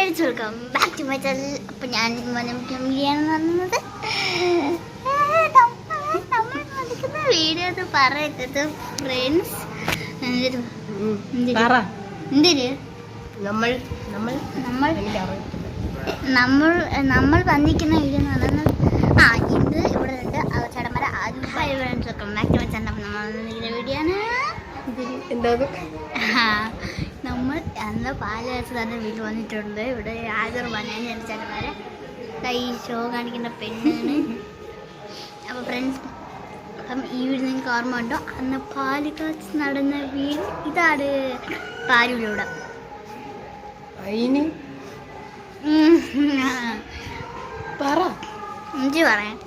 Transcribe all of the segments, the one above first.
Friends welcome back to my channel. അപ്പോൾ ഞാൻ വീഡിയോന്ന് പറയുന്നത് നമ്മൾ വന്നിരിക്കുന്ന വീഡിയോ എന്ന് പറയുന്നത് ഫ്രണ്ട്സ് എന്തിന് നമ്മൾ വന്നിരിക്കുന്ന വീഡിയോ എന്ന് പറയുന്നത് ഇത് ഇവിടെ ഉണ്ട് ചടമര friends welcome back to my channel. നമ്മൾ വന്നിരിക്കുന്ന വീഡിയോ ആണ് നമ്മൾ അന്ന് പാല് വെച്ച് തന്നെ വീട്ടിൽ വന്നിട്ടുണ്ട്. ഇവിടെ ആഗർ ബനാന ചടമര ഈ ഷോ കാണിക്കുന്ന പെണ്ണാണ്. അപ്പോൾ ഫ്രണ്ട്സ്, അപ്പം ഈ വീട് നിങ്ങൾക്ക് ഓർമ്മ ഉണ്ടോ? അന്ന് പാല് കാച്ച് നടന്ന വീട് ഇതാണ്. പാലിലൂടെ പറയാം.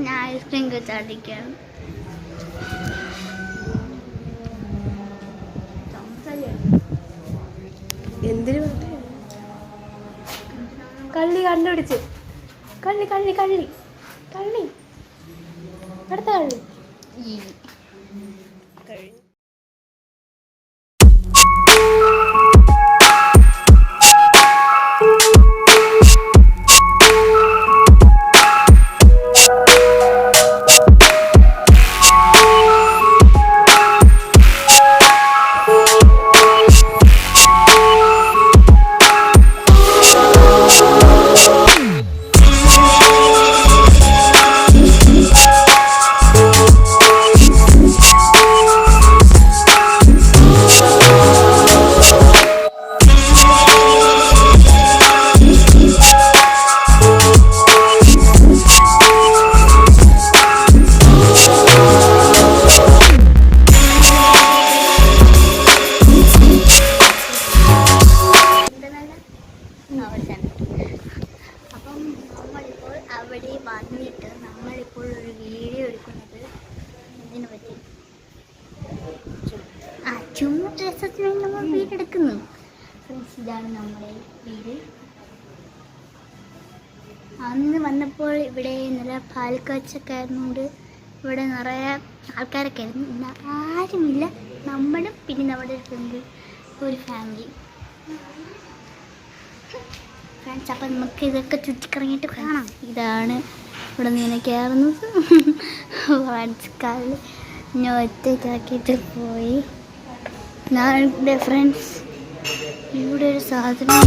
ഞാൻ ഐസ്ക്രീം വെച്ചടിക്കാം. എന്തിനു കള്ളി കണ്ടുപിടിച്ച് കള്ളി കള്ളി കള്ളി കള്ളി അടുത്ത കള്ളി അപ്പം നമ്മളിപ്പോൾ അവിടെ വന്നിട്ട് നമ്മളിപ്പോൾ ഒരു വീഡിയോ എടുക്കുന്നത് ഇതിനെ പറ്റി. ചുമ്മാ ഡ്രസ്സത്തിന് വേണ്ടി നമ്മൾ വീടെടുക്കുന്നു. ഫ്രണ്ട്സ്, ഇതാണ് നമ്മുടെ വീട്. അന്ന് വന്നപ്പോൾ ഇവിടെ നല്ല പാൽക്കാച്ചൊക്കെ ആയിരുന്നുകൊണ്ട് ഇവിടെ നിറയെ ആൾക്കാരൊക്കെ ആയിരുന്നു. ഇന്ന് ആരുമില്ല, നമ്മളും പിന്നെ നമ്മുടെ ഫ്രണ്ട് ഒരു ഫാമിലി. ഫ്രണ്ട്സ്, അപ്പം നമുക്ക് ഇതൊക്കെ ചുറ്റിക്കറങ്ങിയിട്ട് കാണാം. ഇതാണ് ഇവിടെ നിന്ന് കയറുന്നത്. ഫ്രണ്ട്സ്, കാലിൽ ഞാൻ ഒറ്റയ്ക്കാക്കിയിട്ട് പോയി. ഞാൻ ഫ്രണ്ട്സ് ഇവിടെ ഒരു സാധനം